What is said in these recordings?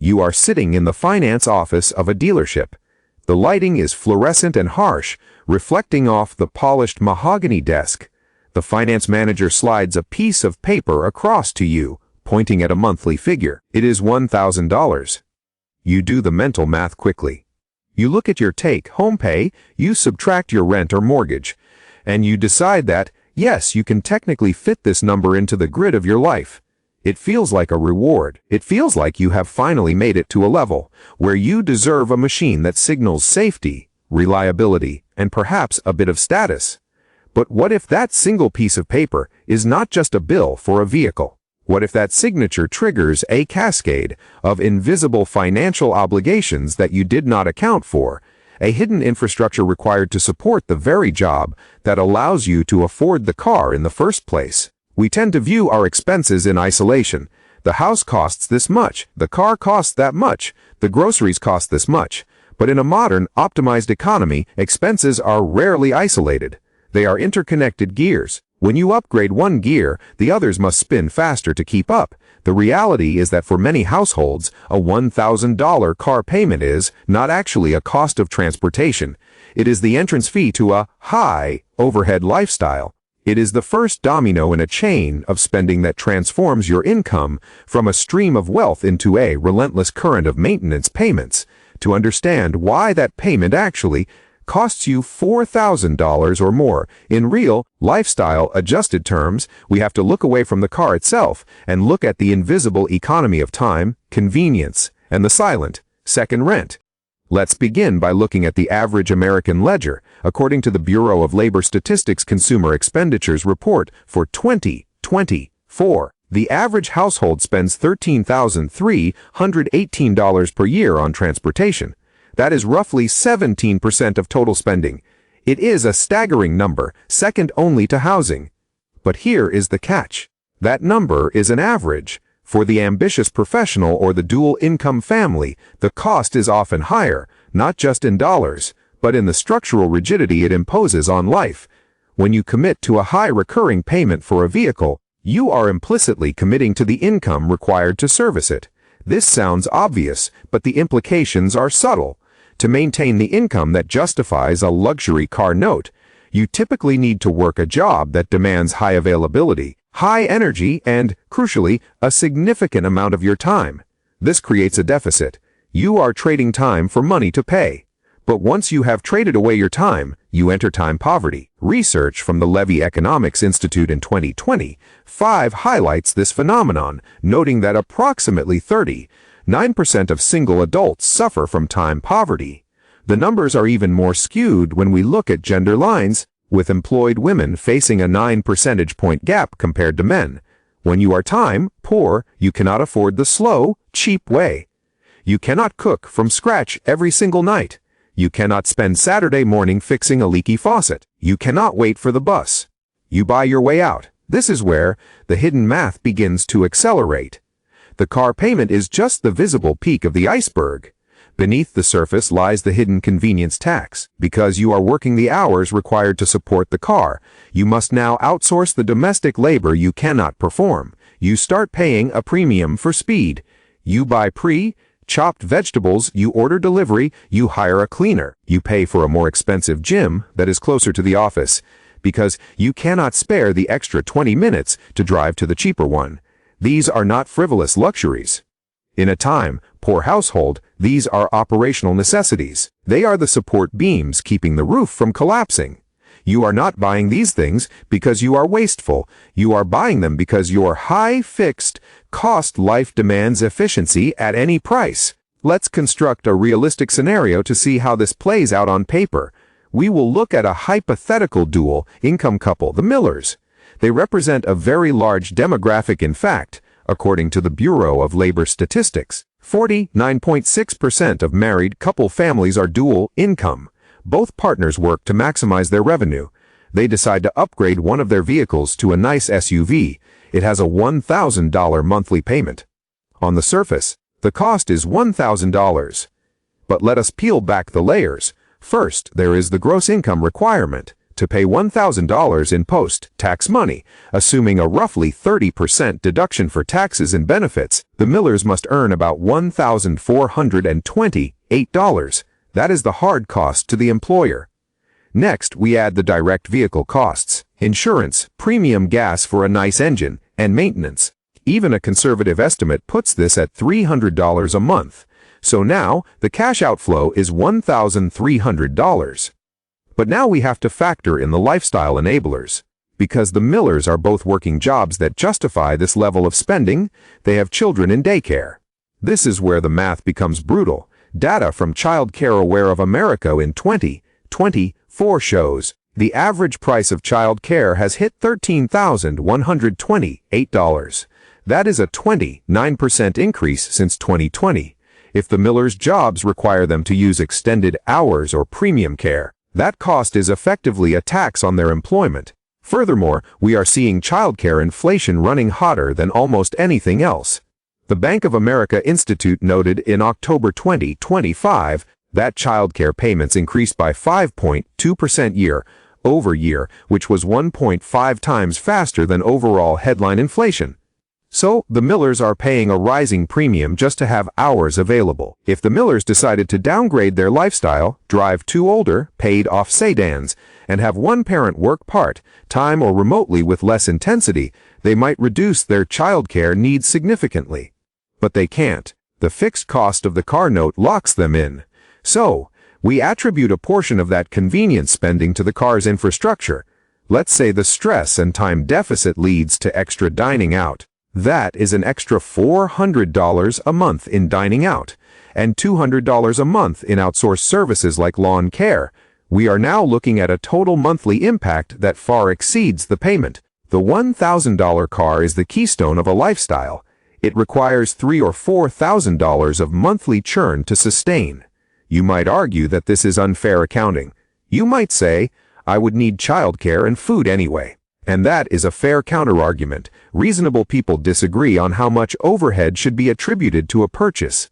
You are sitting in the finance office of a dealership. The lighting is fluorescent and harsh, reflecting off the polished mahogany desk. The finance manager slides a piece of paper across to you, pointing at a monthly figure. It is $1,000. You do the mental math quickly. You look at your take-home pay, you subtract your rent or mortgage, and you decide that, yes, you can technically fit this number into the grid of your life. It feels like a reward. It feels like you have finally made it to a level where you deserve a machine that signals safety, reliability, and perhaps a bit of status. But what if that single piece of paper is not just a bill for a vehicle? What if that signature triggers a cascade of invisible financial obligations that you did not account for, a hidden infrastructure required to support the very job that allows you to afford the car in the first place? We tend to view our expenses in isolation. The house costs this much, the car costs that much, the groceries cost this much. But in a modern, optimized economy, expenses are rarely isolated. They are interconnected gears. When you upgrade one gear, the others must spin faster to keep up. The reality is that for many households, a $1,000 car payment is not actually a cost of transportation. It is the entrance fee to a high overhead lifestyle. It is the first domino in a chain of spending that transforms your income from a stream of wealth into a relentless current of maintenance payments. To understand why that payment actually costs you $4,000 or more in real, lifestyle-adjusted terms, we have to look away from the car itself and look at the invisible economy of time, convenience, and the silent second rent. Let's begin by looking at the average American ledger. According to the Bureau of Labor Statistics Consumer Expenditures Report for 2024, the average household spends $13,318 per year on transportation. That is roughly 17% of total spending. It is a staggering number, second only to housing. But here is the catch. That number is an average. For the ambitious professional or the dual-income family, the cost is often higher, not just in dollars, but in the structural rigidity it imposes on life. When you commit to a high recurring payment for a vehicle, you are implicitly committing to the income required to service it. This sounds obvious, but the implications are subtle. To maintain the income that justifies a luxury car note, you typically need to work a job that demands high availability, high energy, and, crucially, a significant amount of your time. This creates a deficit. You are trading time for money to pay. But once you have traded away your time, you enter time poverty. Research from the Levy Economics Institute in 2025 highlights this phenomenon, noting that approximately 39% of single adults suffer from time poverty. The numbers are even more skewed when we look at gender lines, with employed women facing a 9 percentage point gap compared to men. When you are time poor, you cannot afford the slow, cheap way. You cannot cook from scratch every single night. You cannot spend Saturday morning fixing a leaky faucet. You cannot wait for the bus. You buy your way out. This is where the hidden math begins to accelerate. The car payment is just the visible peak of the iceberg. Beneath the surface lies the hidden convenience tax. Because you are working the hours required to support the car, you must now outsource the domestic labor you cannot perform. You start paying a premium for speed. You buy chopped vegetables, you order delivery, you hire a cleaner. You pay for a more expensive gym that is closer to the office, because you cannot spare the extra 20 minutes to drive to the cheaper one. These are not frivolous luxuries. In a time-poor household, these are operational necessities. They are the support beams keeping the roof from collapsing. You are not buying these things because you are wasteful. You are buying them because your high fixed cost life demands efficiency at any price. Let's construct a realistic scenario to see how this plays out on paper. We will look at a hypothetical dual-income couple, the Millers. They represent a very large demographic. In fact, according to the Bureau of Labor Statistics, 49.6% of married couple families are dual income. Both partners work to maximize their revenue. They decide to upgrade one of their vehicles to a nice SUV. It has a $1,000 monthly payment. On the surface, the cost is $1,000. But let us peel back the layers. First, there is the gross income requirement. To pay $1,000 in post-tax money, assuming a roughly 30% deduction for taxes and benefits, the Millers must earn about $1,428. That is the hard cost to the employer. Next, we add the direct vehicle costs, insurance, premium gas for a nice engine, and maintenance. Even a conservative estimate puts this at $300 a month. So now, the cash outflow is $1,300. But now we have to factor in the lifestyle enablers. Because the Millers are both working jobs that justify this level of spending, they have children in daycare. This is where the math becomes brutal. Data from Child Care Aware of America in 2024 shows the average price of child care has hit $13,128. That is a 29% increase since 2020. If the Millers' jobs require them to use extended hours or premium care, that cost is effectively a tax on their employment. Furthermore, we are seeing childcare inflation running hotter than almost anything else. The Bank of America Institute noted in October 2025 that childcare payments increased by 5.2% year-over-year, which was 1.5 times faster than overall headline inflation. So, the Millers are paying a rising premium just to have hours available. If the Millers decided to downgrade their lifestyle, drive two older, paid-off sedans, and have one parent work part-time or remotely with less intensity, they might reduce their childcare needs significantly. But they can't. The fixed cost of the car note locks them in. So, we attribute a portion of that convenience spending to the car's infrastructure. Let's say the stress and time deficit leads to extra dining out. That is an extra $400 a month in dining out, and $200 a month in outsourced services like lawn care. We are now looking at a total monthly impact that far exceeds the payment. The $1,000 car is the keystone of a lifestyle. It requires $3,000 or $4,000 of monthly churn to sustain. You might argue that this is unfair accounting. You might say, I would need childcare and food anyway. And that is a fair counterargument. Reasonable people disagree on how much overhead should be attributed to a purchase.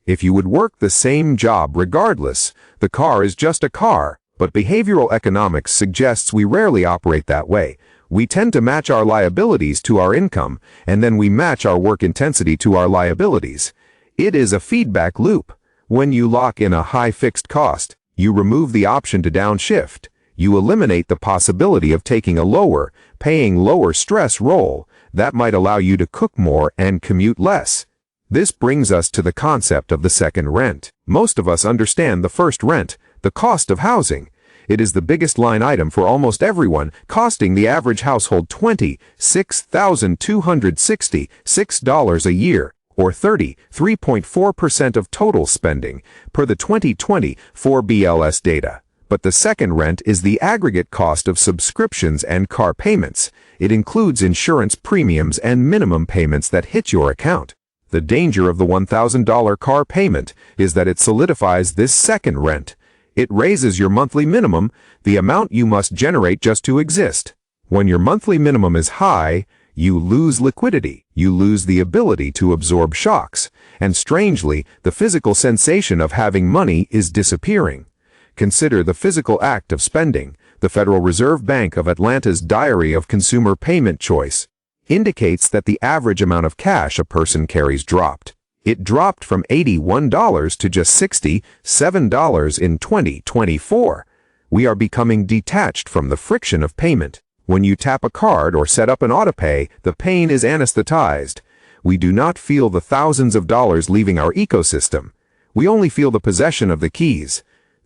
If you would work the same job regardless, the car is just a car, but behavioral economics suggests we rarely operate that way. We tend to match our liabilities to our income, and then we match our work intensity to our liabilities. It is a feedback loop. When you lock in a high fixed cost, you remove the option to downshift. You eliminate the possibility of taking a lower, paying lower stress role that might allow you to cook more and commute less. This brings us to the concept of the second rent. Most of us understand the first rent, the cost of housing. It is the biggest line item for almost everyone, costing the average household $26,266 a year, or 33.4% of total spending, per the 2024 BLS data. But the second rent is the aggregate cost of subscriptions and car payments. It includes insurance premiums and minimum payments that hit your account. The danger of the $1,000 car payment is that it solidifies this second rent. It raises your monthly minimum, the amount you must generate just to exist. When your monthly minimum is high, you lose liquidity. You lose the ability to absorb shocks. And strangely, the physical sensation of having money is disappearing. Consider the physical act of spending. The Federal Reserve Bank of Atlanta's Diary of Consumer Payment Choice indicates that the average amount of cash a person carries dropped. It dropped from $81 to just $67 in 2024. We are becoming detached from the friction of payment. When you tap a card or set up an autopay, the pain is anesthetized. We do not feel the thousands of dollars leaving our ecosystem. We only feel the possession of the keys.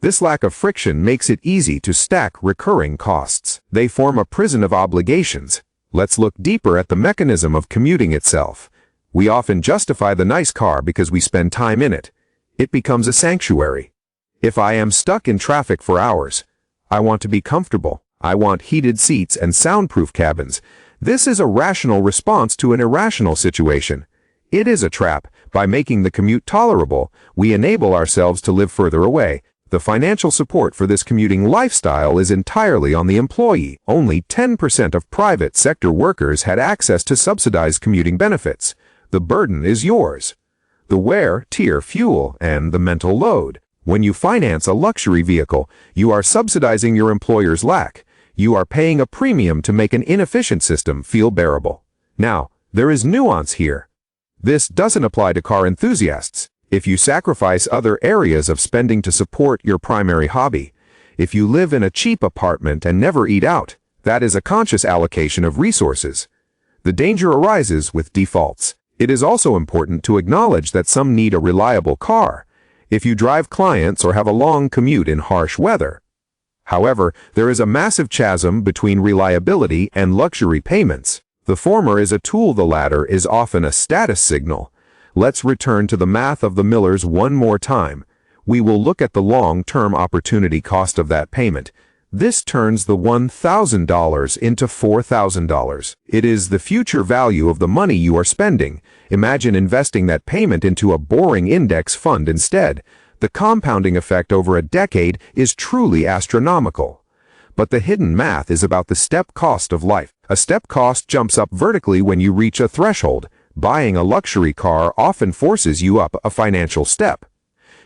This lack of friction makes it easy to stack recurring costs. They form a prison of obligations. Let's look deeper at the mechanism of commuting itself. We often justify the nice car because we spend time in it. It becomes a sanctuary. If I am stuck in traffic for hours, I want to be comfortable. I want heated seats and soundproof cabins. This is a rational response to an irrational situation. It is a trap. By making the commute tolerable, we enable ourselves to live further away. The financial support for this commuting lifestyle is entirely on the employee. Only 10% of private sector workers had access to subsidized commuting benefits. The burden is yours. The wear, tear, fuel, and the mental load. When you finance a luxury vehicle, you are subsidizing your employer's lack. You are paying a premium to make an inefficient system feel bearable. Now, there is nuance here. This doesn't apply to car enthusiasts. If you sacrifice other areas of spending to support your primary hobby, if you live in a cheap apartment and never eat out, that is a conscious allocation of resources. The danger arises with defaults. It is also important to acknowledge that some need a reliable car, if you drive clients or have a long commute in harsh weather. However, there is a massive chasm between reliability and luxury payments. The former is a tool, the latter is often a status signal. Let's return to the math of the Millers one more time. We will look at the long-term opportunity cost of that payment. This turns the $1,000 into $4,000. It is the future value of the money you are spending. Imagine investing that payment into a boring index fund instead. The compounding effect over a decade is truly astronomical. But the hidden math is about the step cost of life. A step cost jumps up vertically when you reach a threshold. Buying a luxury car often forces you up a financial step.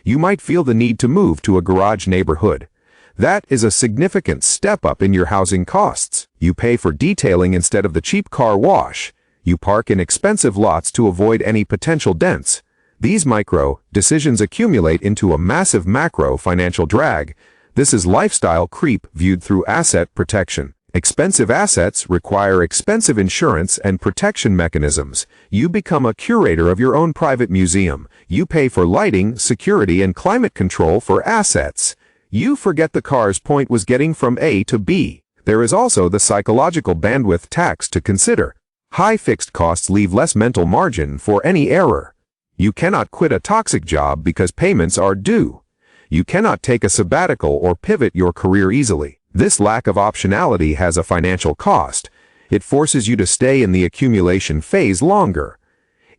You might feel the need to move to a garage neighborhood. That is a significant step up in your housing costs. You pay for detailing instead of the cheap car wash. You park in expensive lots to avoid any potential dents. These micro decisions accumulate into a massive macro financial drag. This is lifestyle creep viewed through asset protection. Expensive assets require expensive insurance and protection mechanisms. You become a curator of your own private museum. You pay for lighting, security, and climate control for assets. You forget the car's point was getting from A to B. There is also the psychological bandwidth tax to consider. High fixed costs leave less mental margin for any error. You cannot quit a toxic job because payments are due. You cannot take a sabbatical or pivot your career easily. This lack of optionality has a financial cost. It forces you to stay in the accumulation phase longer.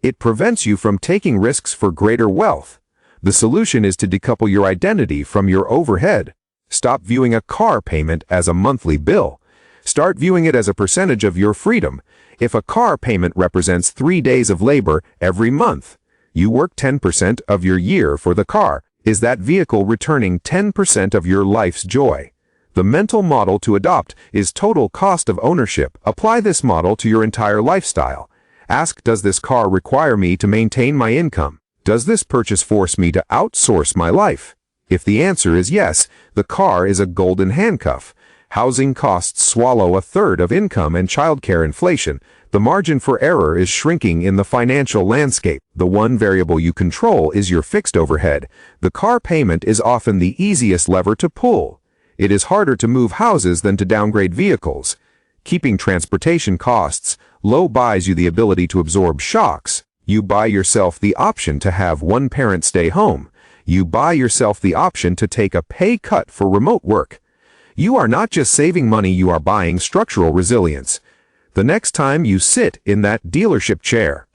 It prevents you from taking risks for greater wealth. The solution is to decouple your identity from your overhead. Stop viewing a car payment as a monthly bill. Start viewing it as a percentage of your freedom. If a car payment represents 3 days of labor every month, you work 10% of your year for the car. Is that vehicle returning 10% of your life's joy? The mental model to adopt is total cost of ownership. Apply this model to your entire lifestyle. Ask, does this car require me to maintain my income? Does this purchase force me to outsource my life? If the answer is yes, the car is a golden handcuff. Housing costs swallow 1/3 of income and childcare inflation. The margin for error is shrinking in the financial landscape. The one variable you control is your fixed overhead. The car payment is often the easiest lever to pull. It is harder to move houses than to downgrade vehicles. Keeping transportation costs low buys you the ability to absorb shocks. You buy yourself the option to have one parent stay home. You buy yourself the option to take a pay cut for remote work. You are not just saving money, you are buying structural resilience. The next time you sit in that dealership chair,